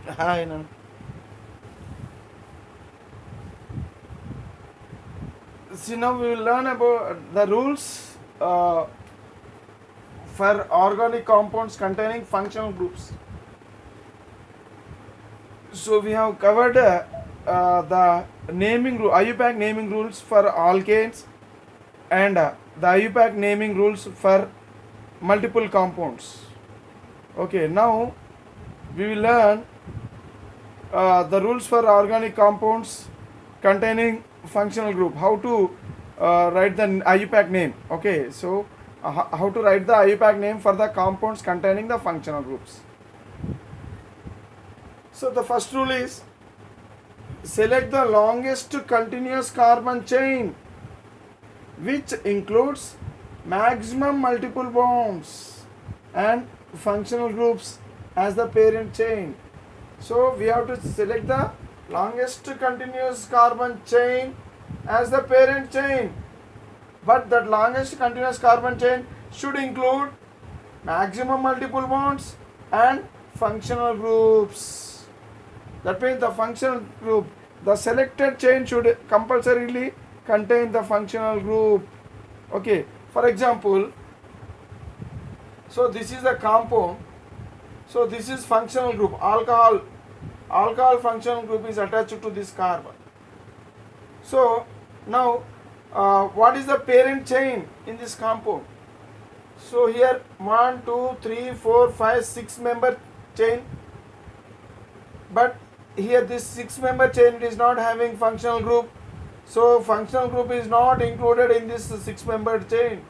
Hi, Anand. See, now we will learn about the rules for organic compounds containing functional groups. So we have covered the IUPAC naming rules for alkanes and the IUPAC naming rules for multiple compounds. Okay, now we will learn the rules for organic compounds containing functional group. How to write the IUPAC name. Okay, so how to write the IUPAC name for the compounds containing the functional groups. So the first rule is select the longest continuous carbon chain which includes maximum multiple bonds and functional groups as the parent chain. So we have to select the longest continuous carbon chain as the parent chain, but that longest continuous carbon chain should include maximum multiple bonds and functional groups. That means the functional group, the selected chain should compulsorily contain the functional group. Okay, for example, so this is the compound. So this is functional group, alcohol. Alcohol functional group is attached to this carbon. So now what is the parent chain in this compound? So here 1, 2, 3, 4, 5, 6 member chain, but here this 6 member chain is not having functional group, so functional group is not included in this 6 member chain.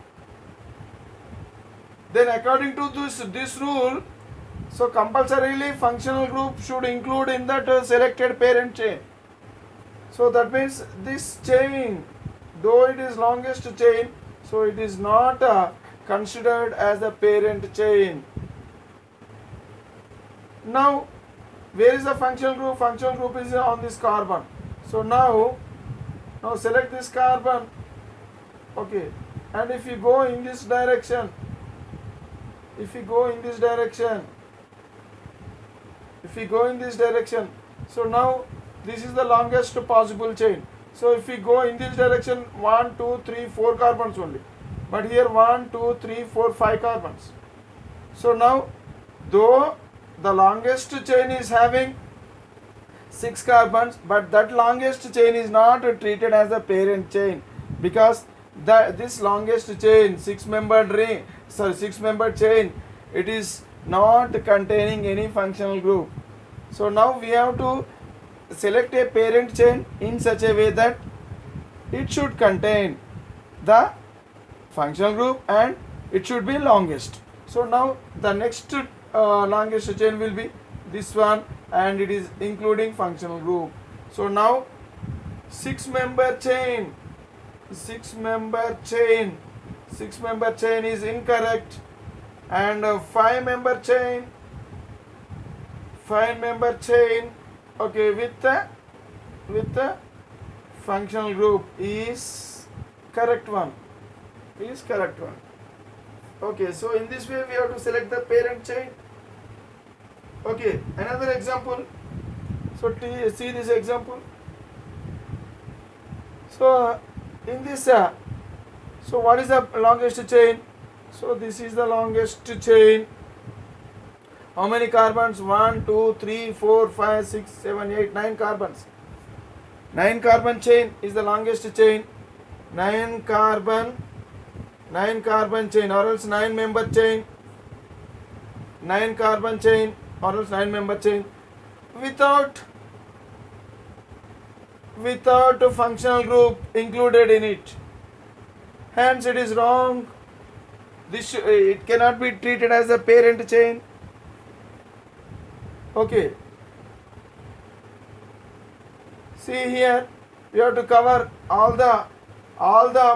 Then according to this rule, so compulsorily functional group should include in that selected parent chain. So that means this chain, though it is longest chain, so it is not considered as the parent chain. Now where is the functional group? Functional group is on this carbon. So now select this carbon. Okay, and if you go in this direction, so now this is the longest possible chain. So if we go in this direction, 1, 2, 3, 4 carbons only, but here 1, 2, 3, 4, 5 carbons. So now though the longest chain is having 6 carbons, but that longest chain is not treated as a parent chain, because this longest chain, 6 membered chain, it is not containing any functional group. So now we have to select a parent chain in such a way that it should contain the functional group and it should be longest. So now the next longest chain will be this one, and it is including functional group. So now 6 member chain is incorrect, and 5 member chain, okay, with the functional group is correct one. Okay, so in this way we have to select the parent chain. Okay, another example. So see this example. So in this, so what is the longest chain? So this is the longest chain. How many carbons? 1, 2, 3, 4, 5, 6, 7, 8, 9 carbons. 9 carbon chain is the longest chain. 9 carbon chain, or else 9 member chain. 9 carbon chain or else 9 member chain without a functional group included in it. Hence it is wrong. It cannot be treated as a parent chain. Okay. See here, we have to cover all the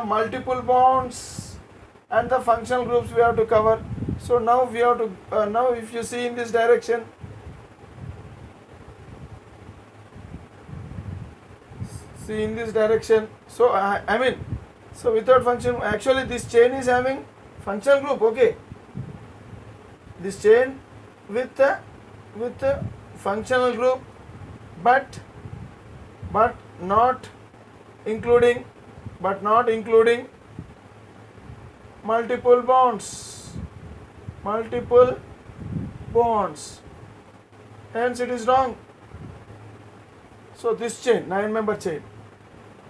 multiple bonds and the functional groups we have to cover. So now we have to now if you see in this direction, so I mean, so without function, actually this chain is having functional group. Okay, this chain with functional group, but not including multiple bonds. Hence it is wrong. So this chain, 9-member chain.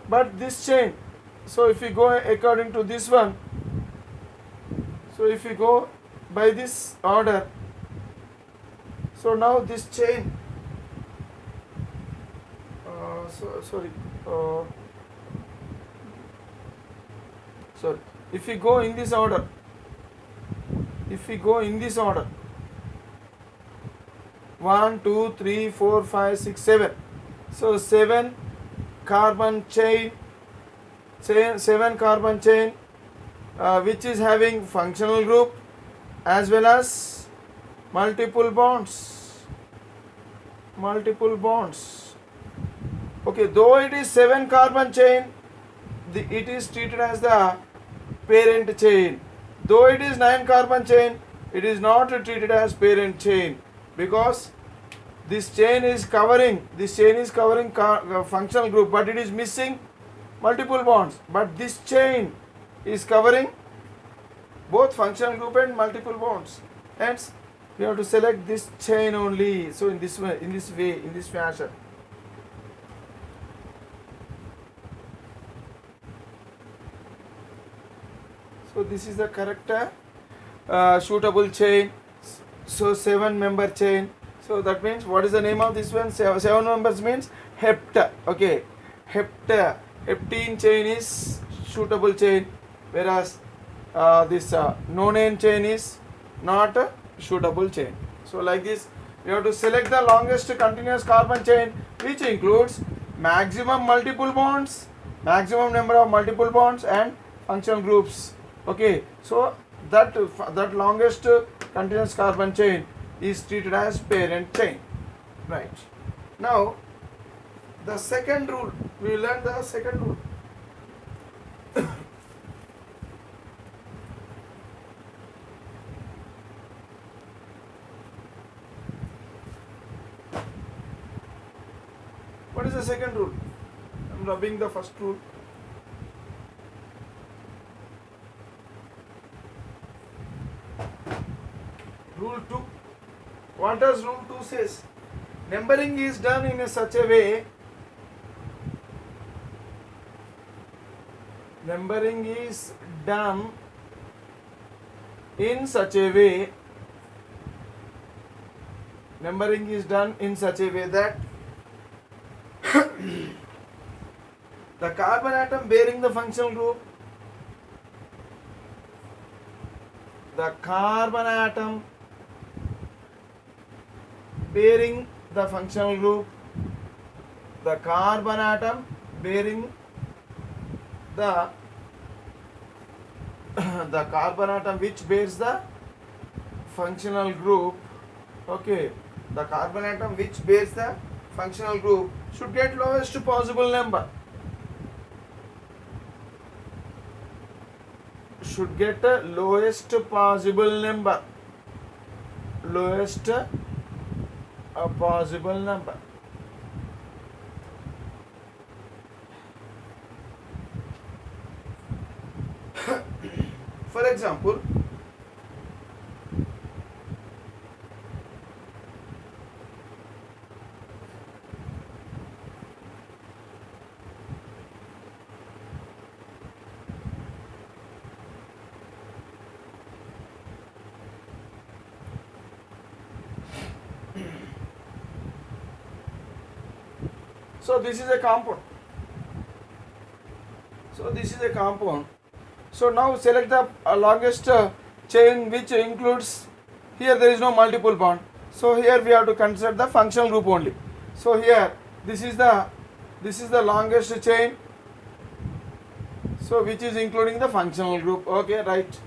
But this chain, so if we go according to this one, so if we go by this order, so now this chain, if we go in this order, 1 2 3 4 5 6 7, so 7 carbon chain, which is having functional group as well as multiple bonds. Okay, though it is 7 carbon chain, it is treated as the parent chain. Though it is 9 carbon chain, it is not treated as parent chain, because this chain is covering functional group, but it is missing multiple bonds. But this chain is covering both functional group and multiple bonds. Hence, we have to select this chain only. So in this fashion. So this is the correct suitable chain. So 7-member chain. So that means, what is the name of this one? 7 members means hept. Okay, heptene chain is suitable chain, whereas this nonane chain is not a suitable chain. So like this, we have to select the longest continuous carbon chain, which includes maximum multiple bonds, maximum number of multiple bonds and functional groups. Okay, so that longest continuous carbon chain is treated as parent chain. Right. Now, the second rule, we will learn the second rule. What is the second rule? I am rubbing the first rule. Rule 2. What does rule 2 says? Numbering is done in such a way. Numbering is done in such a way. Numbering is done in such a way that the carbon atom bearing the functional group, the carbon atom bearing the functional group, the carbon atom bearing the carbon atom which bears the functional group, okay, the carbon atom which bears the functional group should get lowest possible number. Should get a lowest possible number. Lowest possible number. For example, so this is a compound. So now select the longest chain which includes, here there is no multiple bond. So here we have to consider the functional group only. So here this is the longest chain, so which is including the functional group. Okay, right.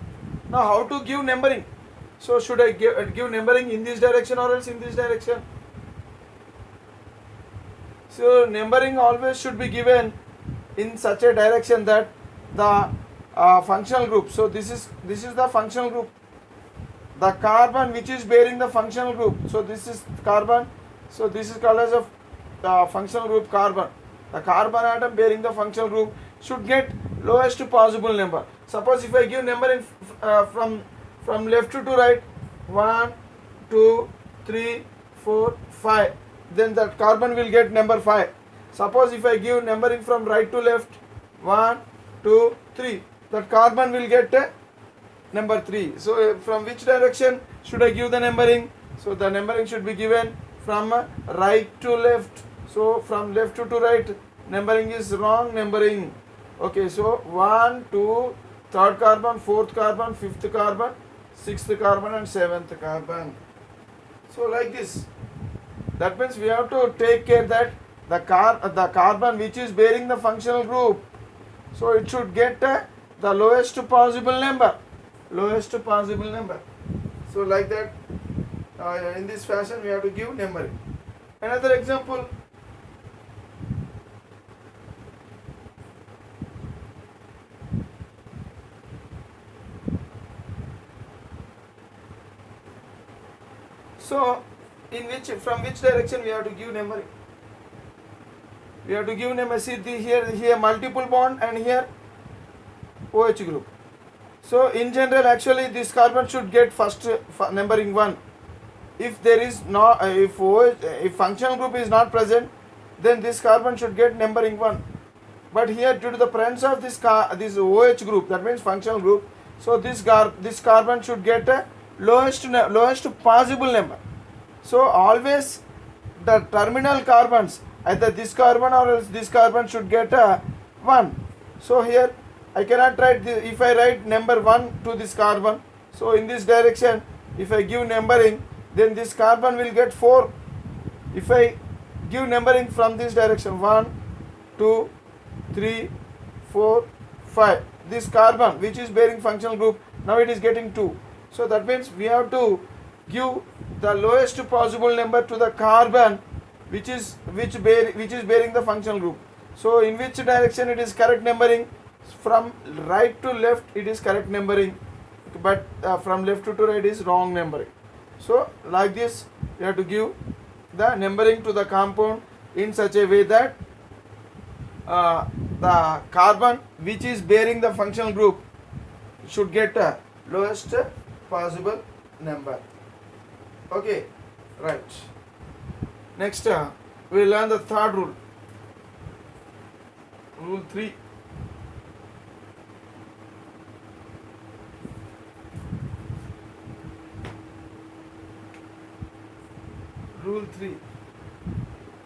Now how to give numbering? So should I give numbering in this direction or else in this direction? So numbering always should be given in such a direction that the functional group. So this is the functional group. The carbon which is bearing the functional group. So this is carbon. So this is called as a functional group carbon. The carbon atom bearing the functional group should get lowest possible number. Suppose if I give number in from left to right, 1, 2, 3, 4, 5, then that carbon will get number 5. Suppose if I give numbering from right to left, 1, 2, 3, that carbon will get number 3. So from which direction should I give the numbering? So the numbering should be given from right to left. So from left to right, numbering is wrong numbering. Okay, so 1, 2, third carbon, fourth carbon, fifth carbon, sixth carbon and seventh carbon. So like this. That means we have to take care that the carbon which is bearing the functional group, so it should get the lowest possible number. Lowest possible number. So like that, in this fashion we have to give numbering. Another example. So from which direction we have to give numbering? We have to give number. See here multiple bond and here OH group. So in general, actually this carbon should get first numbering 1. If there is not, if functional group is not present, then this carbon should get numbering 1. But here due to the presence of this OH group, that means functional group, so this carbon should get a lowest possible number. So always the terminal carbons, either this carbon or else this carbon should get a 1. So here I cannot write this. If I write number 1 to this carbon, so in this direction if I give numbering, then this carbon will get 4. If I give numbering from this direction, 1, 2, 3, 4, 5, this carbon which is bearing functional group, now it is getting 2. So that means we have to give the lowest possible number to the carbon which is bearing the functional group. So in which direction it is correct numbering? From right to left it is correct numbering, but from left to right is wrong numbering. So like this you have to give the numbering to the compound in such a way that the carbon which is bearing the functional group should get lowest possible number. Okay, right. Next we will learn the third rule. Rule 3. Rule 3.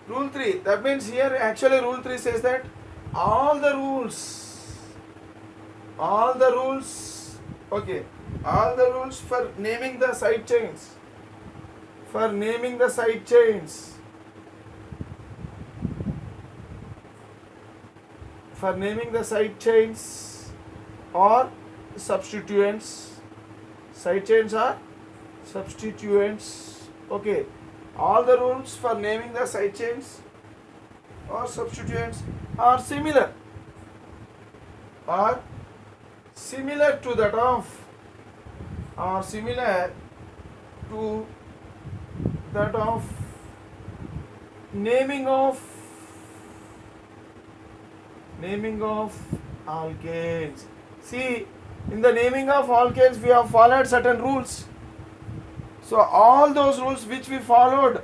Rule 3. That means here actually rule 3 says that all the rules, okay, all the rules for naming the side chains, or substituents. Side chains are substituents. Okay. All the rules for naming the side chains or substituents are similar to that of naming of alkanes. See, in the naming of alkanes we have followed certain rules. So all those rules which we followed,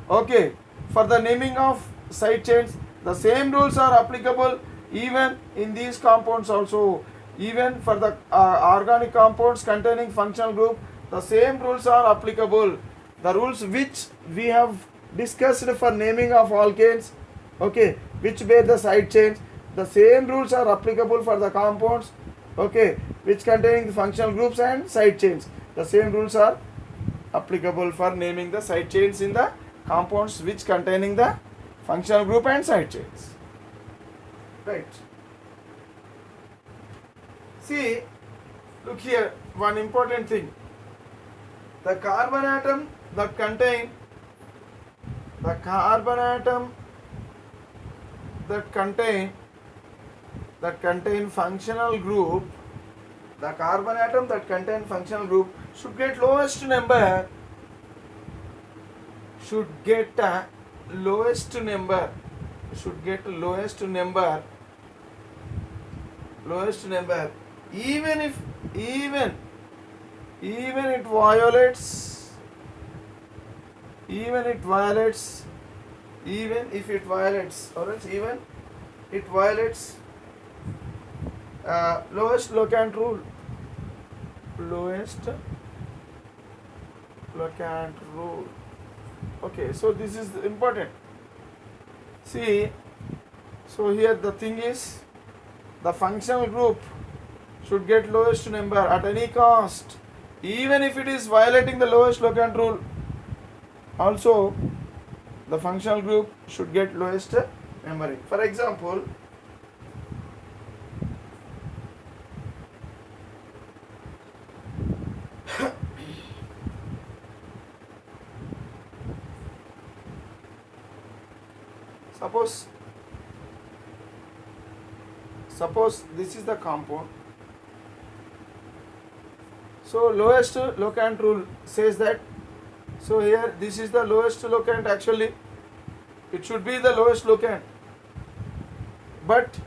okay, for the naming of side chains, the same rules are applicable even in these compounds also. Even for the organic compounds containing functional group, the same rules are applicable. The rules which we have discussed for naming of alkanes, okay, which bear the side chains, the same rules are applicable for the compounds, okay, which containing the functional groups and side chains. The same rules are applicable for naming the side chains in the compounds which containing the functional group and side chains. Right. See, look here, one important thing. The carbon atom that contain functional group, the carbon atom that contain functional group should get lowest number should get a lowest number, should get lowest number, even if even it violates, even it violates, even if it violates, or else even it violates lowest locant rule, lowest locant rule. Okay, so this is important. See, so here the thing is, the functional group should get lowest number at any cost, even if it is violating the lowest locant rule. Also, the functional group should get lowest numbering. For example, suppose this is the compound. So lowest locant rule says that, so here this is the lowest locant, actually it should be the lowest locant, but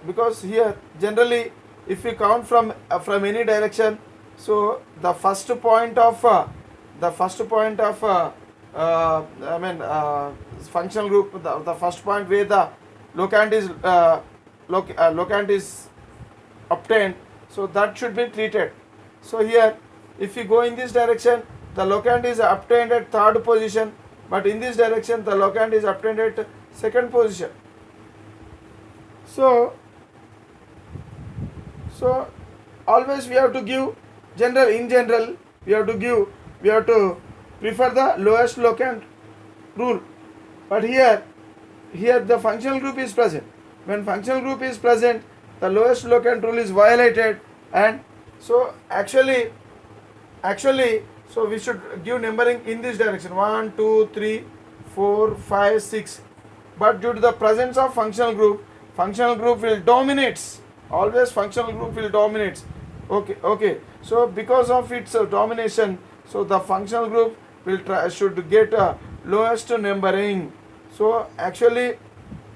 because here generally if we count from any direction, so the first point of functional group, the first point where the locant is obtained, so that should be treated. So here if we go in this direction, the locant is obtained at third position, but in this direction the locant is obtained at second position. So always we have to give in general we have to prefer the lowest locant rule. But here the functional group is present. When functional group is present, the lowest locant rule is violated, and so actually so we should give numbering in this direction 1 2 3 4 5 6, but due to the presence of functional group will dominates, always functional group will dominates. Okay, so because of its domination, so the functional group should get lowest numbering. So actually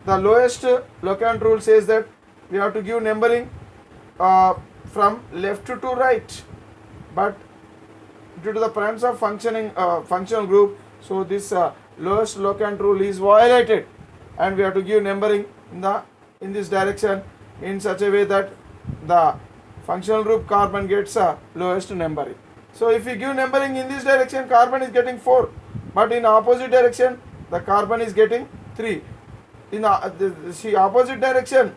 the lowest locant rule says that we have to give numbering from left to right, but due to the presence of functional group, so this lowest locant rule is violated, and we have to give numbering in this direction in such a way that the functional group carbon gets lowest numbering. So if we give numbering in this direction, carbon is getting 4, but in opposite direction the carbon is getting 3. In the opposite direction,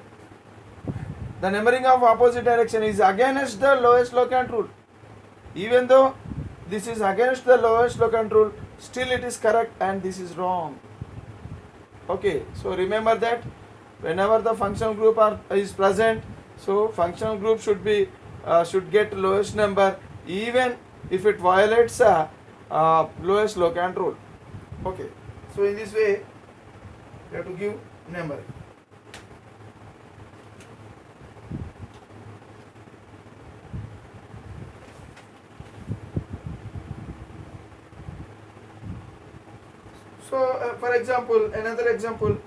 the numbering of opposite direction is against the lowest locant rule. Even though this is against the lowest locant rule, still it is correct and this is wrong. Okay, so remember that whenever the functional group is present, so functional group should get lowest number, even if it violates lowest locant rule. Okay, so in this way you have to give numbering. So for example, another example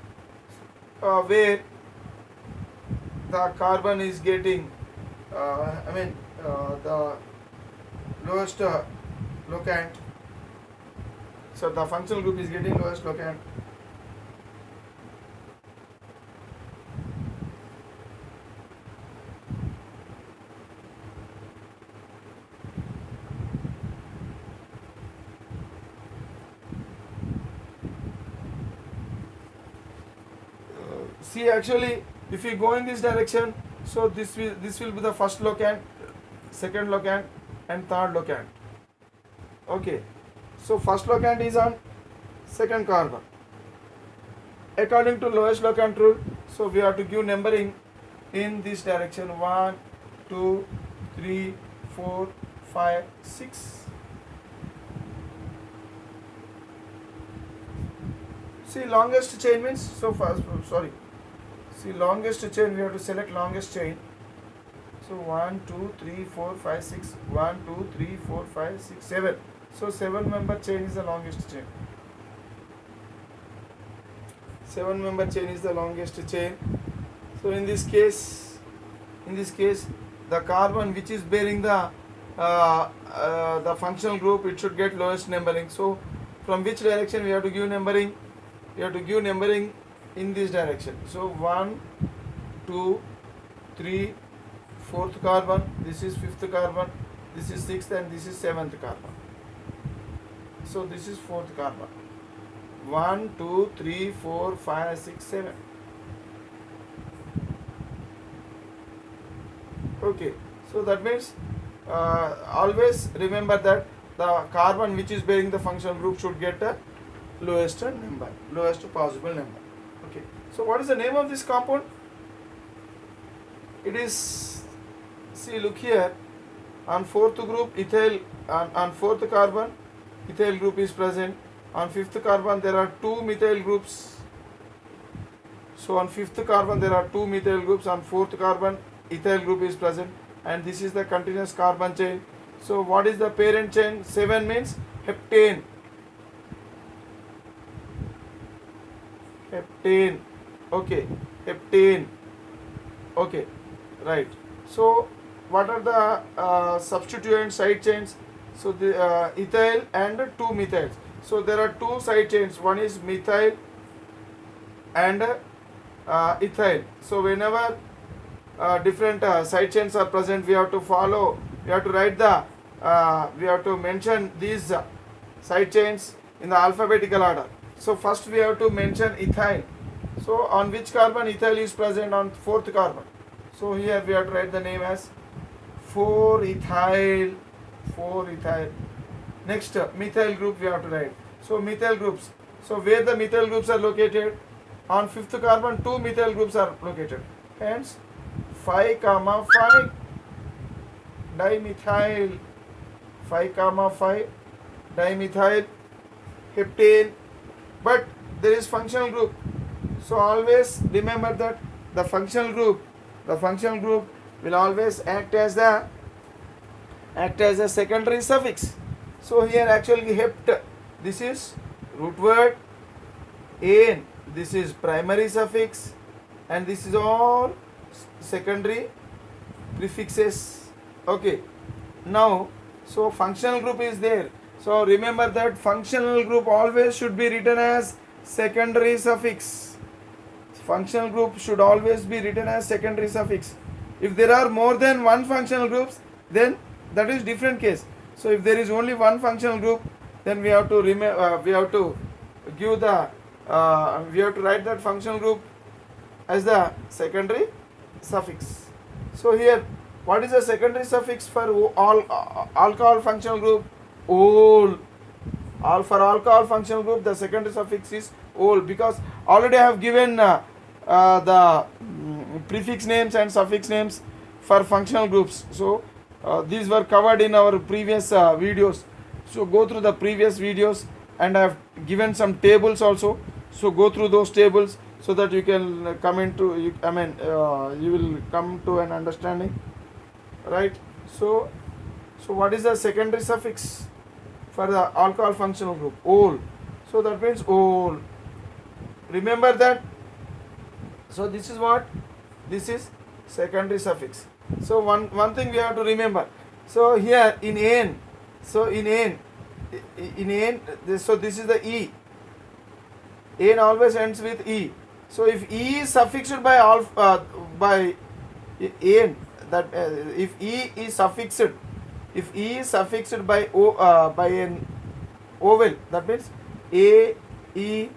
where the carbon is getting the lowest locant, so the functional group is getting lowest locant. See, actually if we go in this direction, so this will be the first locant, second locant and third locant. Okay, so first locant is on second carbon. According to lowest locant rule, so we have to give numbering in this direction 1 2 3 4 5 6. See, longest chain means, so fast, sorry, see, longest chain, we have to select longest chain. So 1 2 3 4 5 6, 1 2 3 4 5 6 7. So 7-member chain is the longest chain. 7-member chain is the longest chain. So in this case, the carbon which is bearing the functional group, it should get lowest numbering. So from which direction we have to give numbering? We have to give numbering in this direction. So 1, 2, 3, 4th carbon, this is 5th carbon, this is 6th, and this is 7th carbon. So this is 4th carbon. 1, 2, 3, 4, 5, 6, 7. Okay, so that means always remember that the carbon which is bearing the functional group should get a lowest number, lowest possible number. Okay, so what is the name of this compound? It is, see, look here, on 4th group ethyl, on 4th carbon ethyl group is present. On 5th carbon there are 2 methyl groups. So on 5th carbon there are 2 methyl groups. On 4th carbon ethyl group is present, and this is the continuous carbon chain. So what is the parent chain? 7 means heptane. Heptane. Okay, heptane. Okay, right. So what are the substituent side chains? So the ethyl and 2 methyls. So there are 2 side chains. One is methyl and ethyl. So whenever different side chains are present, we have to follow, we have to write the, we have to mention these side chains in the alphabetical order. So first we have to mention ethyl. So on which carbon ethyl is present? On 4th carbon. So here we have to write the name as 4-ethyl. 4-ethyl. Next methyl group we have to write. So methyl groups. So where the methyl groups are located? On 5th carbon 2 methyl groups are located. Hence 5, 5 dimethyl. 5, 5 dimethyl heptane. But there is functional group. So always remember that the functional group will always act as a secondary suffix. So here actually hept, this is root word, ane, this is primary suffix, and this is all secondary prefixes. Okay, now so functional group is there. So remember that functional group always should be written as secondary suffix. Functional group should always be written as secondary suffix. If there are more than one functional groups, then that is different case. So if there is only one functional group, then we have to we have to give the we have to write that functional group as the secondary suffix. So here, what is the secondary suffix for all alcohol functional group? Ol. All for alcohol functional group, the secondary suffix is ol, because already I have given the prefix names and suffix names for functional groups. So these were covered in our previous videos. So go through the previous videos, and I have given some tables also. So go through those tables so that you can come into, you will come to an understanding, right? So what is the secondary suffix for the alcohol functional group? Ol. So that means ol. Remember that. So this is what? This is secondary suffix. So one thing we have to remember. So here in ane, so in ane, so this is the e. Ane always ends with e. So if e is suffixed by ane, that if e is suffixed by by an vowel, that means a, e,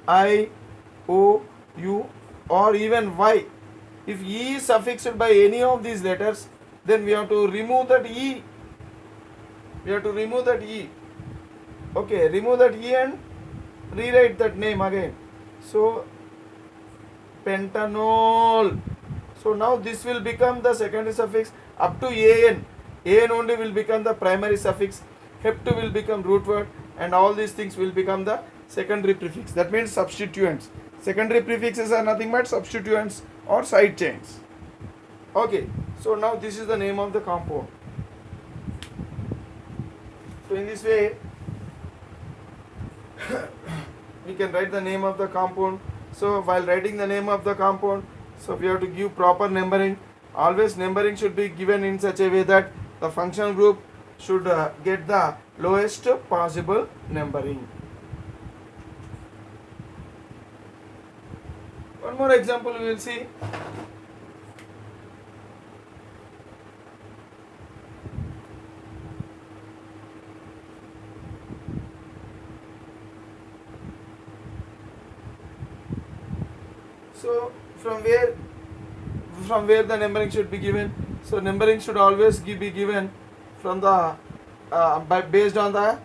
I, o, u, or even y. If e is suffixed by any of these letters, then we have to remove that e. Okay, remove that e and rewrite that name again. So pentanol. So now this will become the secondary suffix up to an. An only will become the primary suffix. Hept will become root word, and all these things will become the secondary prefix. That means substituents. Secondary prefixes are nothing but substituents or side chains. Okay, so now this is the name of the compound. So in this way, we can write the name of the compound. So while writing the name of the compound, so we have to give proper numbering. Always numbering should be given in such a way that the functional group should get the lowest possible numbering. One more example we will see. So from where the numbering should be given? So numbering should always be given from the based on the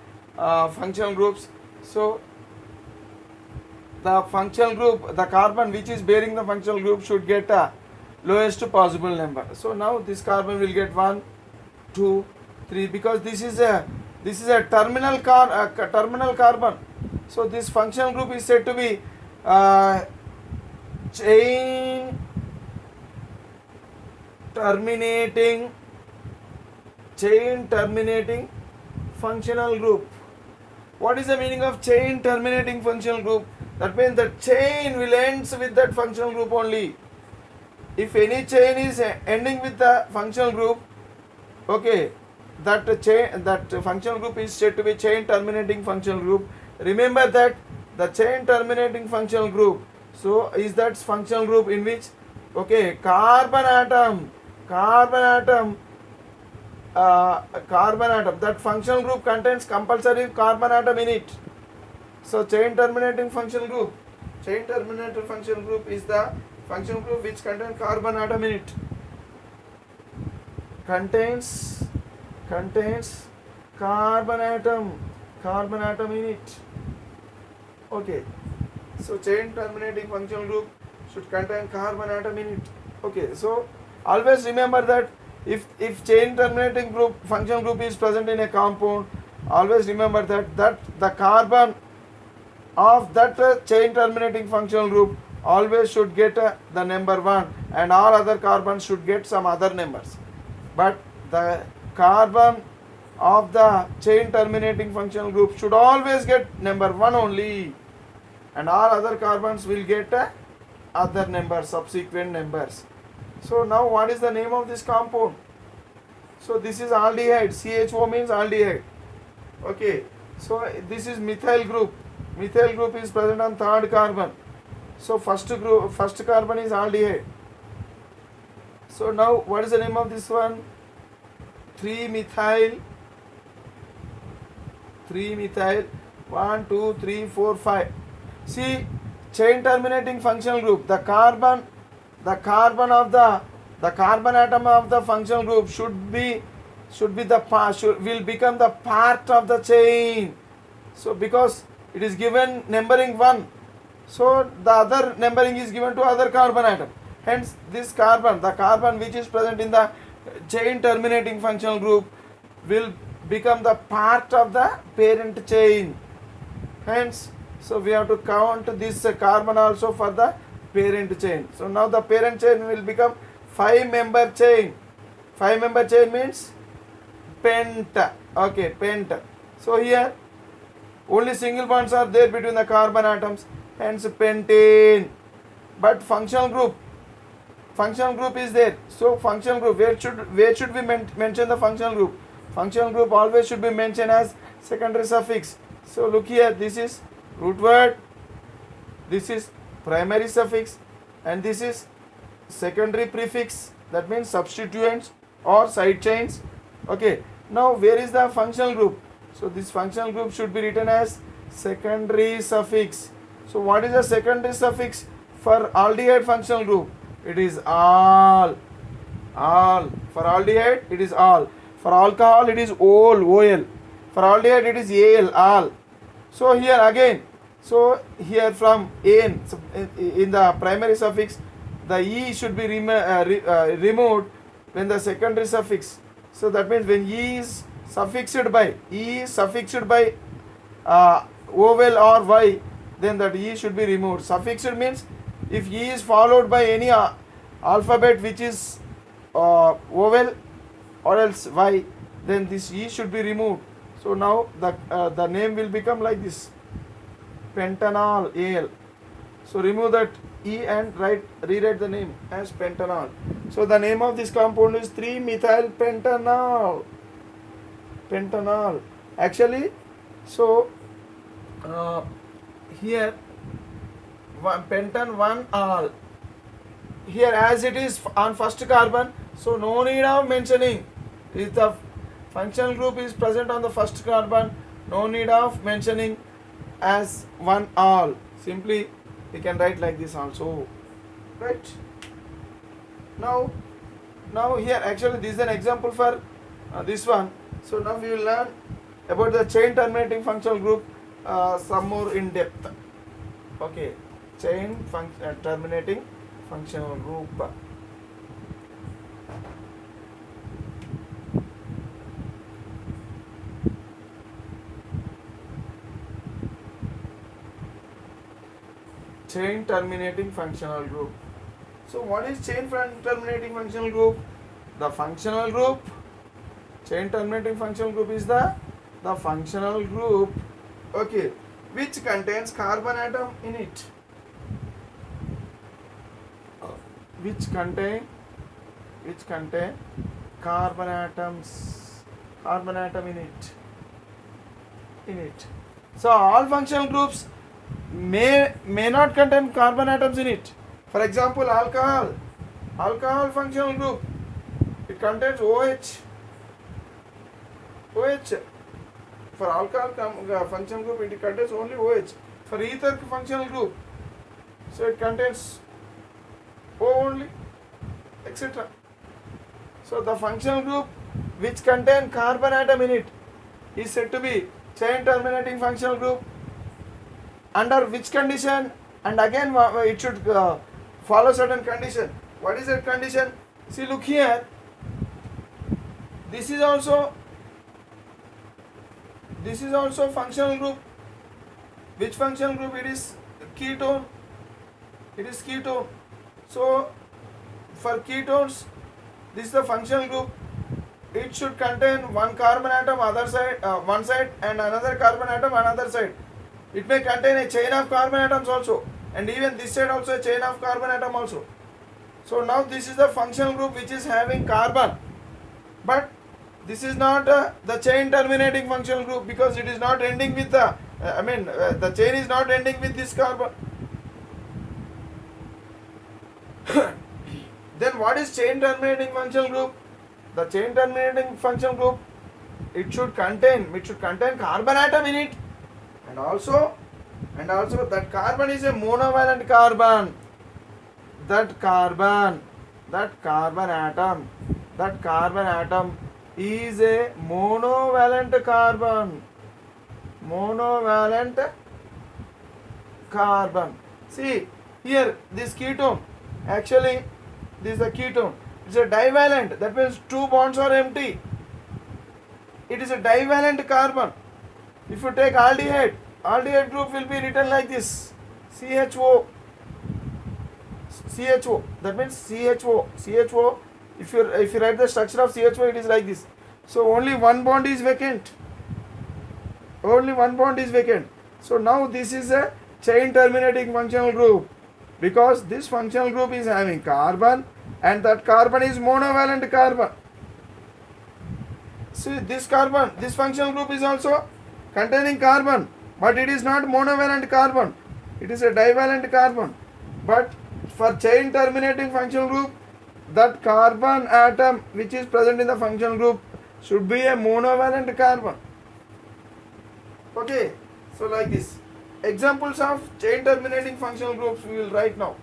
functional groups. So the functional group, the carbon which is bearing the functional group should get a lowest possible number. So now this carbon will get 1, 2, 3 because this is a terminal carbon. So this functional group is said to be chain terminating functional group. What is the meaning of chain terminating functional group? That means the chain will ends with that functional group only. If any chain is ending with the functional group, okay, that functional group is said to be chain terminating functional group. Remember that the chain terminating functional group, so is that functional group in which, okay, carbon atom, that functional group contains compulsory carbon atom in it. So chain terminating functional group is the functional group which contains carbon atom in it. Contains carbon atom in it. Okay. So chain terminating functional group should contain carbon atom in it. Okay. So always remember that if chain terminating functional group is present in a compound, always remember that the carbon of that chain terminating functional group always should get the number 1 and all other carbons should get some other numbers. But the carbon of the chain terminating functional group should always get number 1 only and all other carbons will get other numbers, subsequent numbers. So now what is the name of this compound? So this is aldehyde. CHO means aldehyde. Okay. So this is methyl group. Methyl group is present on 3rd carbon. So first carbon is aldehyde. So now what is the name of this one? 3-methyl. 1, 2, 3, 4, 5. See, chain terminating functional group. The carbon atom of the functional group will become the part of the chain. So because it is given numbering 1, so the other numbering is given to other carbon atom. Hence this carbon, the carbon which is present in the chain terminating functional group will become the part of the parent chain. Hence, so we have to count this carbon also for the parent chain. So now the parent chain will become 5-member chain. 5-member chain means penta. Okay, penta. So here only single bonds are there between the carbon atoms, hence pentane. But functional group is there. So functional group, where should we mention the functional group? Functional group always should be mentioned as secondary suffix. So look here, this is root word, this is primary suffix, and this is secondary prefix. That means substituents or side chains. Okay. Now where is the functional group? So this functional group should be written as secondary suffix. So what is the secondary suffix for aldehyde functional group? It is al. For aldehyde it is al. For alcohol it is ol. For aldehyde it is al. So here again, so here from an, so in the primary suffix, the e should be removed when the secondary suffix. So that means when e is suffixed by vowel or y, then that e should be removed. Suffixed means if e is followed by any alphabet which is vowel or else y, then this e should be removed. So now the name will become like this, pentanol, AL. So remove that E and rewrite the name as pentanol. So the name of this compound is 3-methyl pentanol. Pentanol. Actually, so here pentan 1-ol. Here as it is on first carbon, so no need of mentioning. If the functional group is present on the first carbon, no need of mentioning as 1-ol. Simply we can write like this also, right? Now here actually this is an example for this one. So now we will learn about the chain terminating functional group some more in depth. Okay, chain terminating functional group. Chain terminating functional group. So what is chain terminating functional group? The functional group, chain terminating functional group is the functional group, okay, which contains carbon atom in it. Which contain carbon atom in it. So all functional groups may not contain carbon atoms in it. For example, alcohol functional group, it contains OH. For alcohol functional group, it contains only OH. For ether functional group, so it contains O only, etc. So the functional group which contain carbon atom in it is said to be chain terminating functional group. Under which condition? And again it should follow certain condition. What is that condition? See, look here. This is also functional group. Which functional group? It is ketone. So for ketones, this is the functional group. It should contain one carbon atom one side and another carbon atom another side. It may contain a chain of carbon atoms also, and even this side also a chain of carbon atom also. So now this is the functional group which is having carbon, but this is not the chain terminating functional group, because it is not ending with the the chain is not ending with this carbon. Then what is chain terminating functional group? The chain terminating functional group, it should contain carbon atom in it, and also that carbon is a monovalent carbon. That carbon atom is a monovalent carbon. See here, this ketone, actually this is a ketone. It's a divalent, that means two bonds are empty. It is a divalent carbon. If you take aldehyde group will be written like this, CHO. That means CHO. If you write the structure of CHO, it is like this. So only one bond is vacant. So now this is a chain terminating functional group, because this functional group is having carbon, and that carbon is monovalent carbon. See, this functional group is also containing carbon, but it is not monovalent carbon. It is a divalent carbon. But for chain terminating functional group, that carbon atom which is present in the functional group should be a monovalent carbon. Okay, so like this. Examples of chain terminating functional groups we will write now.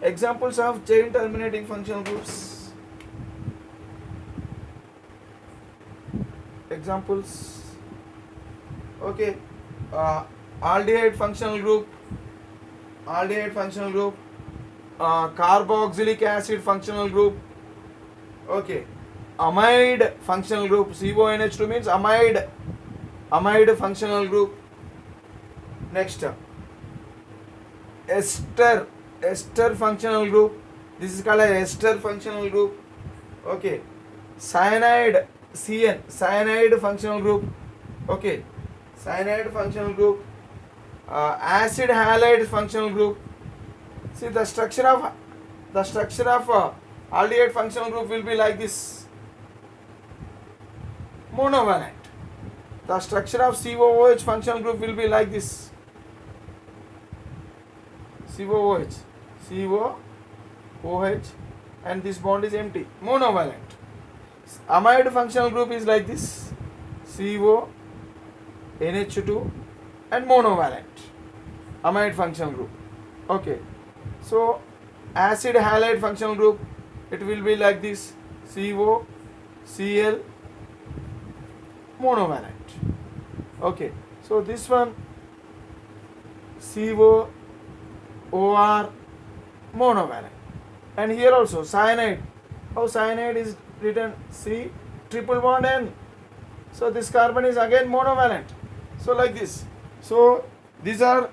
Examples of chain terminating functional groups. Examples. Okay, aldehyde functional group, carboxylic acid functional group. Okay, amide functional group. CONH2 means amide functional group. Next, ester functional group. This is called as ester functional group. Okay, cyanide CN, cyanide functional group. Okay, cyanide functional group, acid halide functional group. See the structure of aldehyde functional group will be like this, monovalent. The structure of COOH functional group will be like this, COOH, COOH, and this bond is empty, monovalent. Amide functional group is like this, CO, NH2, and monovalent, amide functional group. Okay, so acid halide functional group, it will be like this, CO, Cl, monovalent. Okay, so this one, CO, OR, monovalent. And here also cyanide. How cyanide is written? C triple bond N. So this carbon is again monovalent. So like this. So these are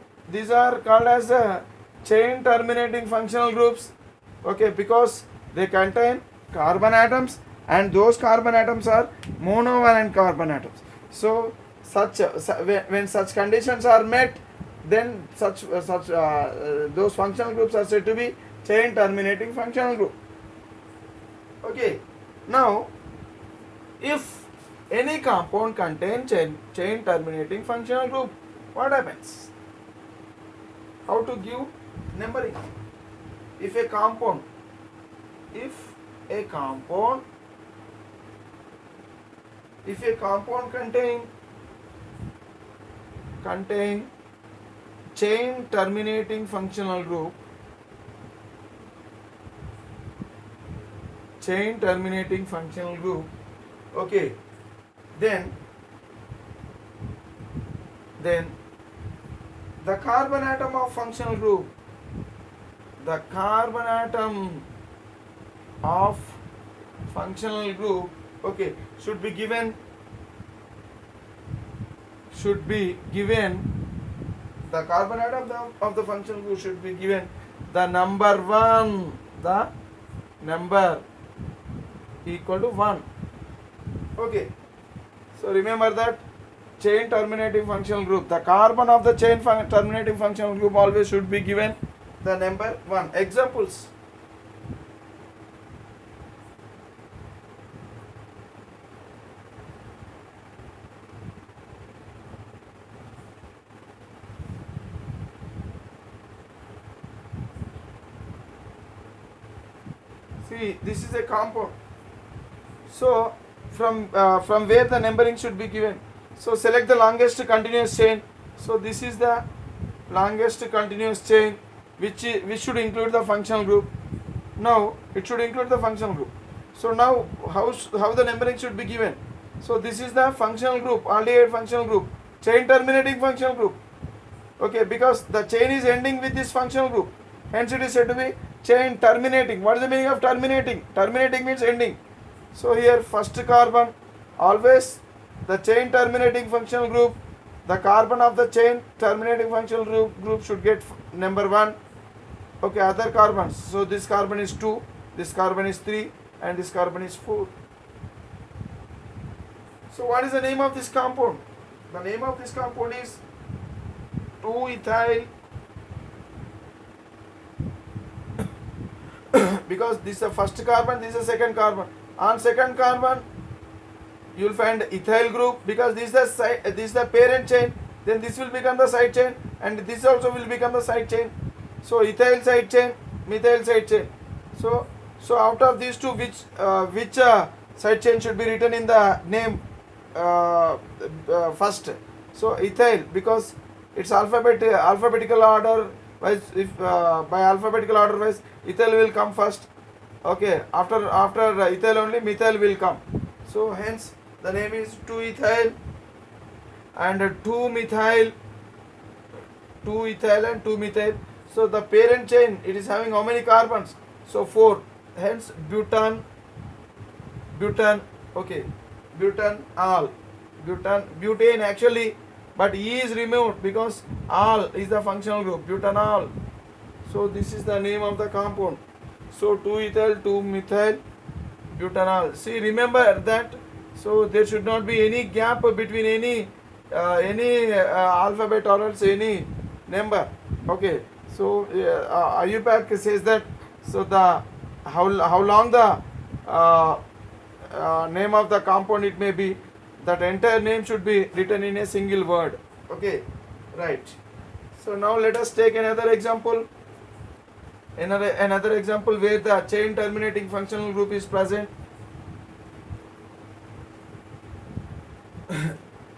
called as chain terminating functional groups. Okay, because they contain carbon atoms, and those carbon atoms are monovalent carbon atoms. So when such conditions are met, then those functional groups are said to be chain terminating functional group. Okay, now if any compound contains chain terminating functional group, what happens? How to give numbering? If a compound contain chain terminating functional group, okay, then the carbon atom of functional group, okay, should be given the carbon atom of the functional group should be given the number 1, the number equal to 1. Okay, so remember that chain terminating functional group, the carbon of the chain terminating functional group always should be given the number 1. Examples: see, this is a compound. So from where the numbering should be given. So select the longest continuous chain. So this is the longest continuous chain which should include the functional group. Now it should include the functional group. So now how the numbering should be given? So this is the functional group, aldehyde functional group, chain terminating functional group. Okay, because the chain is ending with this functional group, hence it is said to be chain terminating. What is the meaning of terminating? Terminating means ending. So here first carbon, always the chain terminating functional group, the carbon of the chain terminating functional group should get number 1. Okay, other carbons. So this carbon is 2, this carbon is 3, and this carbon is 4. So what is the name of this compound? The name of this compound is 2-ethyl because this is the first carbon, this is the second carbon. On second carbon you will find ethyl group, because this is the parent chain, then this will become the side chain, and this also will become the side chain. So ethyl side chain, methyl side chain. So out of these two, which side chain should be written in the name first? So ethyl, because it's alphabetical order wise. If by alphabetical order wise, ethyl will come first. Okay, after ethyl only methyl will come. So hence the name is 2-ethyl and 2-methyl, 2-ethyl and 2-methyl. So the parent chain, it is having how many carbons? So 4. Hence butane. Okay, butanol, butane actually, but E is removed because all is the functional group, butanol. So this is the name of the compound. So 2-ethyl, 2-methyl, butanol. See, remember that So there should not be any gap between any alphabet or else any number. Okay. So IUPAC says that, so the how long the name of the compound it may be, that entire name should be written in a single word. Okay, right. So now let us take another example. Another example where the chain terminating functional group is present.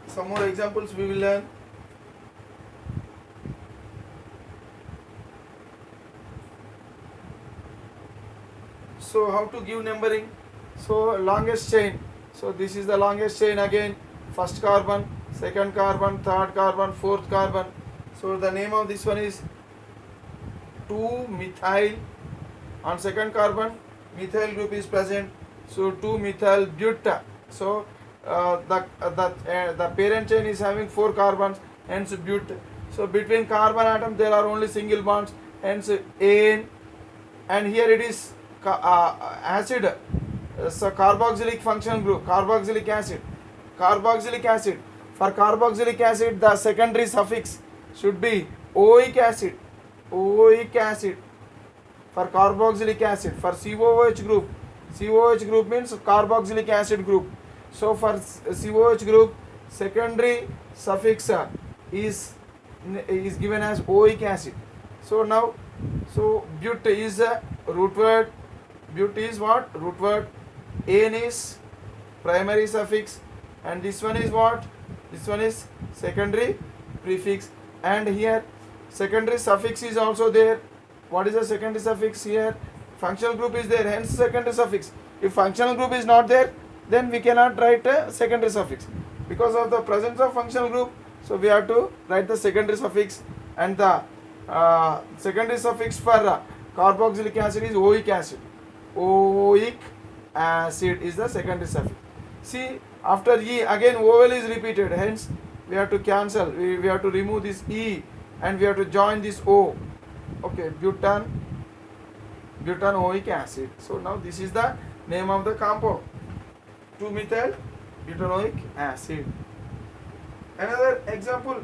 Some more examples we will learn. So how to give numbering? So longest chain. So this is the longest chain again. First carbon, second carbon, third carbon, fourth carbon. So the name of this one is 2-methyl. On second carbon, methyl group is present. So 2-methyl bute. So the parent chain is having 4 carbons, hence bute. So between carbon atoms there are only single bonds, hence AN. And here it is acid. So carboxylic functional group, carboxylic acid. Carboxylic acid. For carboxylic acid, the secondary suffix should be oic acid. Oic acid. For carboxylic acid. For COOH group, COOH group means carboxylic acid group. So for COOH group, secondary suffix is given as oic acid. So now, so bute is a root word. Bute is what? Root word. An is primary suffix, and this one is what? This one is secondary prefix. And here secondary suffix is also there. What is the secondary suffix here? Functional group is there, hence secondary suffix. If functional group is not there, then we cannot write a secondary suffix. Because of the presence of functional group, so we have to write the secondary suffix. And the secondary suffix for carboxylic acid is oic acid. Oic acid is the secondary suffix. See, after E again vowel is repeated, hence we have to cancel, we have to remove this E and we have to join this O. Okay, butanoic acid. So now this is the name of the compound, 2-methyl butanoic acid. Another example.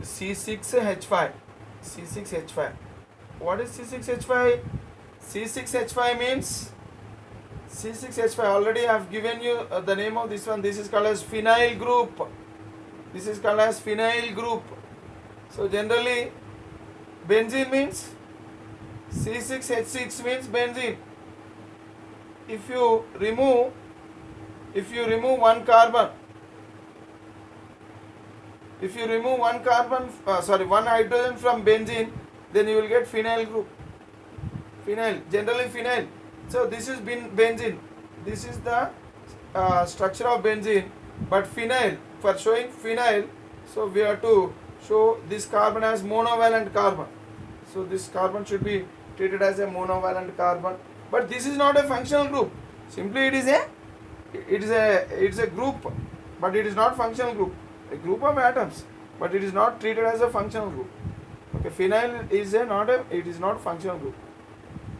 C6H5. C6H5. What is C6H5? C6H5 means C6H5. Already I have given you the name of this one. This is called as phenyl group. This is called as phenyl group. So generally, benzene means C6H6 means benzene. If you remove one carbon, one hydrogen from benzene, then you will get phenyl group. Phenyl, generally phenyl. So this is benzene. This is the structure of benzene. But phenyl, for showing phenyl, so we have to show this carbon as monovalent carbon. So this carbon should be treated as a monovalent carbon. But this is not a functional group. Simply it is a group, but it is not functional group. A group of atoms, but it is not treated as a functional group. Okay, phenyl is not functional group.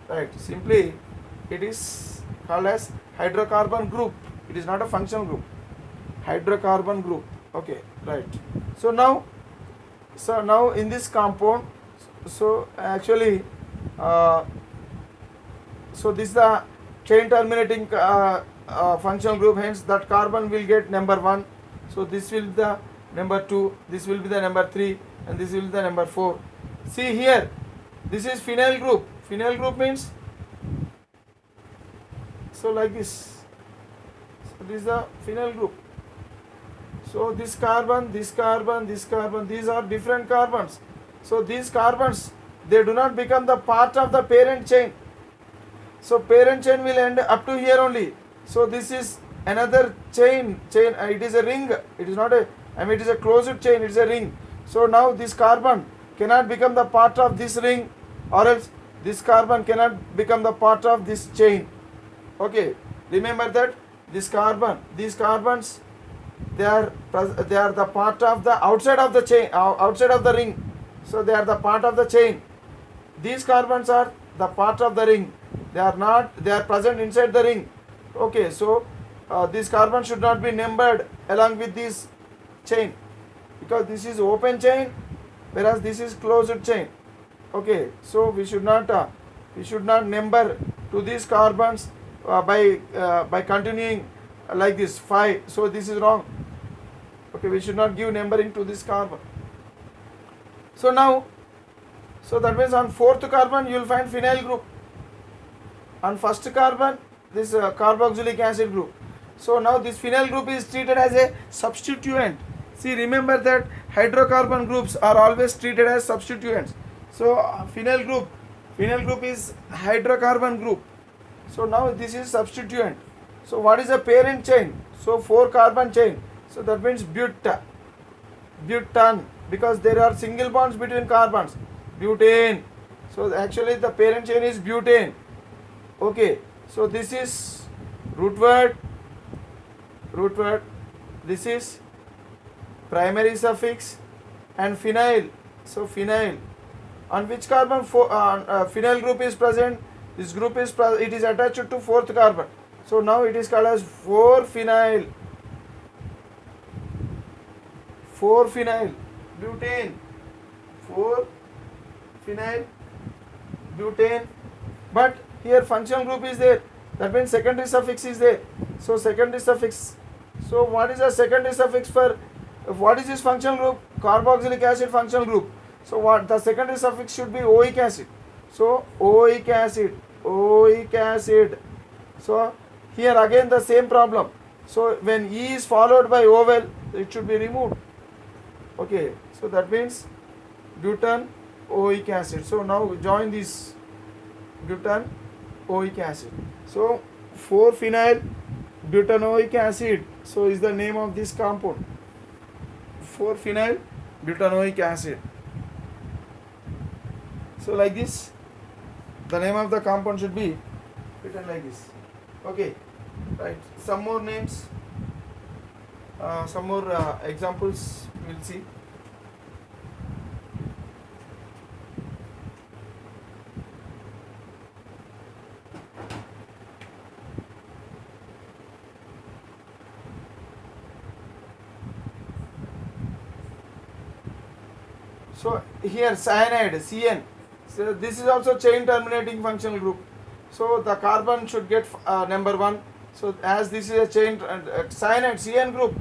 Right, simply it is called as hydrocarbon group. It is not a functional group. Hydrocarbon group. Okay, right. So now in this compound, so actually so this is the chain terminating functional group, hence that carbon will get number 1. So this will be the number 2, this will be the number 3, and this will be the number 4. See here, this is phenyl group. Phenyl group means, so like this. So this is the phenyl group. So this carbon, these are different carbons. So these carbons, they do not become the part of the parent chain. So parent chain will end up to here only. So this is another chain. It is a ring. It is not a, it is a closed chain. It is a ring. So now this carbon cannot become the part of this ring, or else this carbon cannot become the part of this chain. Okay, remember that This carbon, these carbons, they are the part of the outside of the chain, outside of the ring. So they are the part of the chain. These carbons are the part of the ring. They are not. They are present inside the ring. Okay, so this carbon should not be numbered along with this chain, because this is open chain, whereas this is closed chain. Okay, so we should not number to these carbons by continuing like this 5. So this is wrong. Okay, we should not give numbering to this carbon. So now, so that means on fourth carbon you will find phenyl group. On first carbon, this carboxylic acid group. So now this phenyl group is treated as a substituent. See, remember that hydrocarbon groups are always treated as substituents. So phenyl group is hydrocarbon group. So now this is substituent. So what is the parent chain? So 4 carbon chain. So that means butan, because there are single bonds between carbons. Butane. So actually the parent chain is butane. Okay. So this is root word. This is primary suffix and phenyl. So phenyl. On which carbon phenyl group is present? This group is it is attached to 4th carbon. So now it is called as 4-phenyl. 4-phenyl butane. 4-phenyl butane. But here functional group is there. That means secondary suffix is there. So secondary suffix. So what is the secondary suffix for? What is this functional group? Carboxylic acid functional group. So what the secondary suffix should be oic acid. So oic acid. So here again the same problem. So when E is followed by vowel, it should be removed. Okay. So that means butanoic acid. So now join this butanoic acid. So 4-phenyl butanoic acid. So is the name of this compound. 4-phenyl butanoic acid. So like this, the name of the compound should be written like this. Okay, right. Some more names, some more examples we'll see. So here cyanide, CN. So this is also chain terminating functional group. So the carbon should get number 1. So as this is a chain cyanide CN group,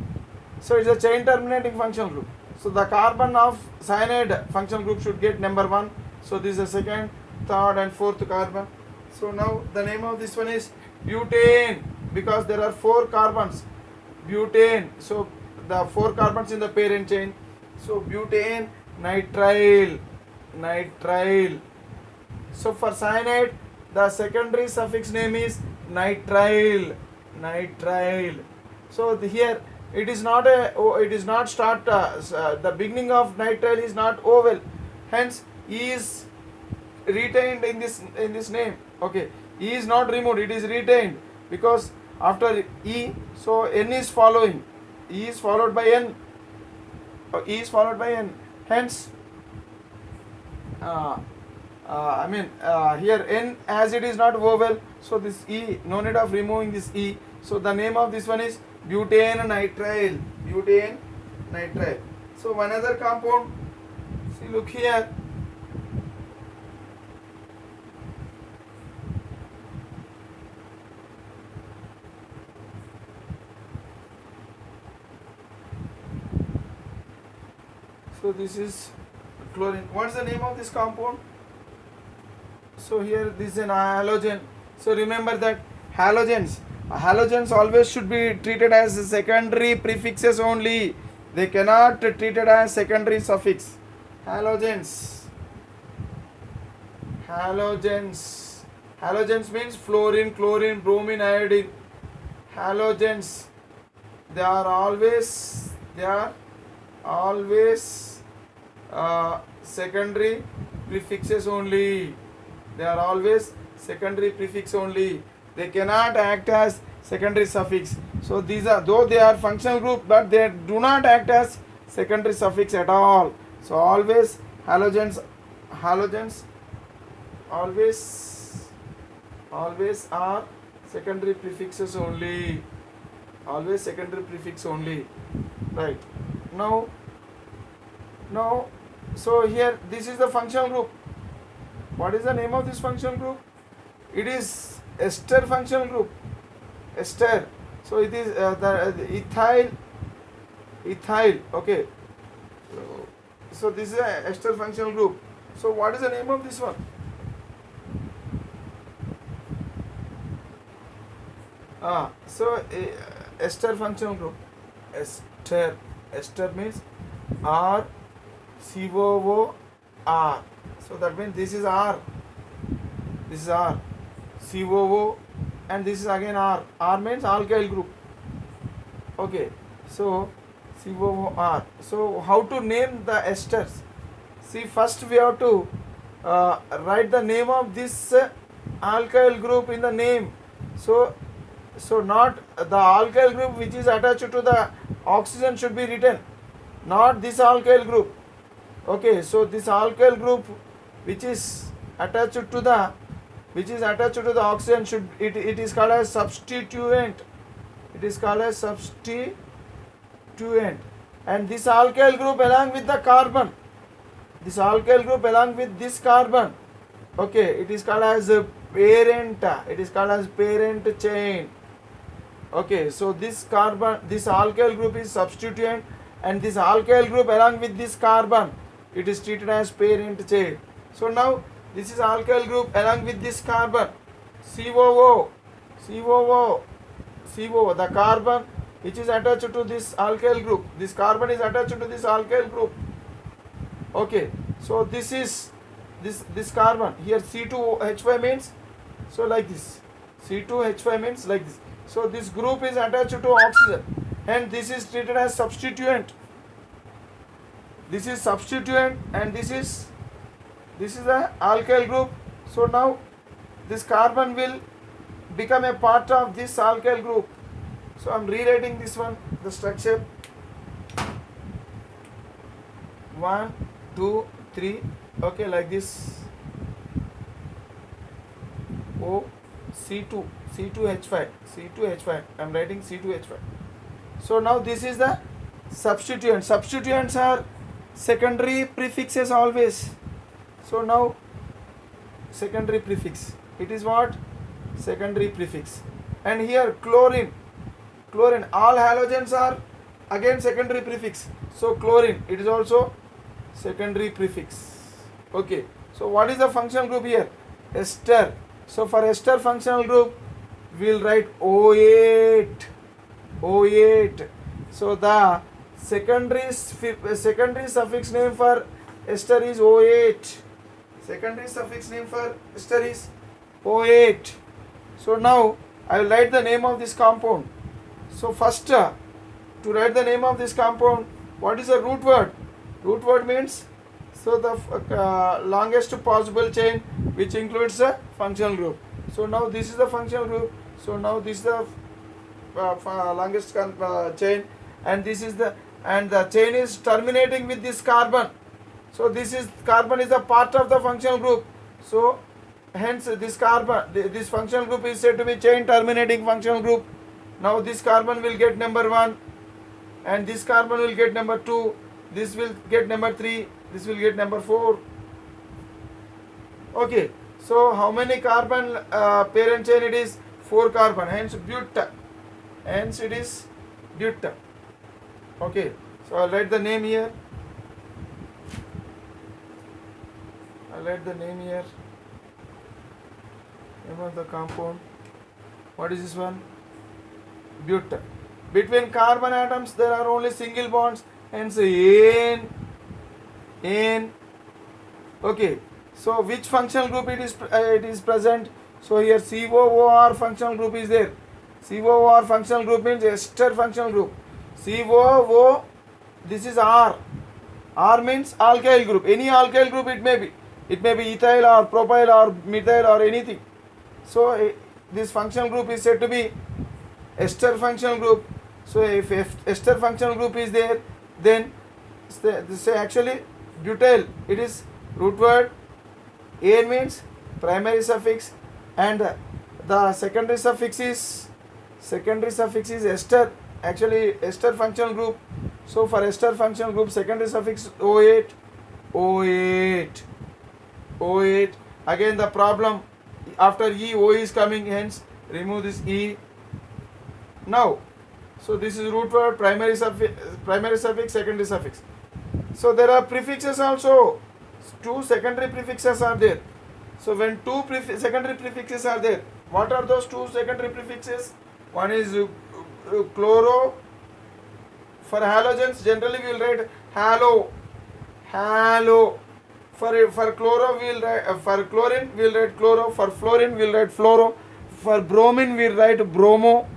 so it's a chain terminating functional group. So the carbon of cyanide functional group should get number 1. So this is the 2nd, 3rd and 4th carbon. So now the name of this one is butane, because there are 4 carbons. Butane. So the 4 carbons in the parent chain. So butane nitrile. So for cyanide, the secondary suffix name is nitrile. So here it is not the beginning of nitrile is not vowel, hence E is retained in this name. Okay, E is not removed, it is retained, because after E, so N is following. E is followed by N. Hence here N, as it is not vowel, so this E, no need of removing this E. So the name of this one is butane nitrile. So one other compound, see, look here. So this is chlorine. What's the name of this compound? So here this is an halogen. So remember that halogens always should be treated as secondary prefixes only. They cannot be treated as secondary suffix. Halogens means fluorine, chlorine, bromine, iodine. Halogens, they are always secondary prefixes only. They are always secondary prefix only. They cannot act as secondary suffix. So these are, though they are functional group, but they do not act as secondary suffix at all. So always halogens always are secondary prefixes only. Always secondary prefix only. Right. Now, so here this is the functional group. What is the name of this functional group? It is ester functional group. Ester. So it is the ethyl. Okay. So this is a ester functional group. So what is the name of this one? So ester functional group. Ester means R COO R. So that means this is R. This is R. COO, and this is again R. R means alkyl group. Okay. So COOR. So how to name the esters? See, first we have to write the name of this alkyl group in the name. So not the alkyl group which is attached to the oxygen should be written, not this alkyl group. Okay, so this alkyl group which is attached to the oxygen it is called as substituent. It is called as substituent. And this alkyl group along with the carbon, this alkyl group along with this carbon, okay, it is called as a parent. It is called as parent chain. Okay, so this alkyl group is substituent, and this alkyl group along with this carbon, it is treated as parent chain. So now this is alkyl group along with this carbon, COO, the carbon which is attached to this alkyl group. This carbon is attached to this alkyl group. Okay, so this is this carbon here, C2H5 means, so like this, C2H5 means like this. So this group is attached to oxygen, and this is treated as substituent. This is substituent, and this is the alkyl group. So now this carbon will become a part of this alkyl group. So I am rewriting this one, the structure. 1, 2, 3. Okay, like this. O C2H5. I am writing C2H5. So now this is the substituent. Substituents are secondary prefixes always. So now secondary prefix. It is what? Secondary prefix. And here chlorine. All halogens are again secondary prefix. So chlorine, it is also secondary prefix. Okay. So what is the functional group here? Ester. So for ester functional group, we will write O8. So the secondary suffix name for ester is O8. Secondary suffix name for ester is O8. So now I will write the name of this compound. So first to write the name of this compound, what is the root word? Root word means, so the longest possible chain which includes a functional group. So now this is the functional group. So now this is the longest chain, and this is the chain is terminating with this carbon. So this carbon is a part of the functional group. So hence this functional group is said to be chain terminating functional group. Now this carbon will get number 1, and this carbon will get number 2, this will get number 3, this will get number 4. Okay, so how many carbon parent chain it is? 4 carbon, hence but. Hence it is but. Okay, so I'll write the name here. Name of the compound. What is this one? But. Between carbon atoms there are only single bonds, hence N. Okay, so which functional group it is present? So here COOR functional group is there. COOR functional group means ester functional group. COO, this is R. R means alkyl group. Any alkyl group it may be. It may be ethyl or propyl or methyl or anything. So this functional group is said to be ester functional group. So if ester functional group is there, then say actually butyl, it is root word. A means primary suffix, and the secondary suffix is ester. Actually ester functional group. So for ester functional group, secondary suffix O8, O8, O8. Again the problem, after E, O is coming, hence remove this E. Now, so this is root word, primary suffix, secondary suffix. So there are prefixes also. Two secondary prefixes are there. So when two secondary prefixes are there, what are those two secondary prefixes? One is chloro. For halogens, generally we will write halo, halo. For chloro we will write, for chlorine we will write chloro. For fluorine we will write fluoro. For bromine we will write bromo.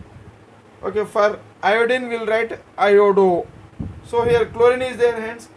Okay, for iodine we will write iodo. So here chlorine is there, hence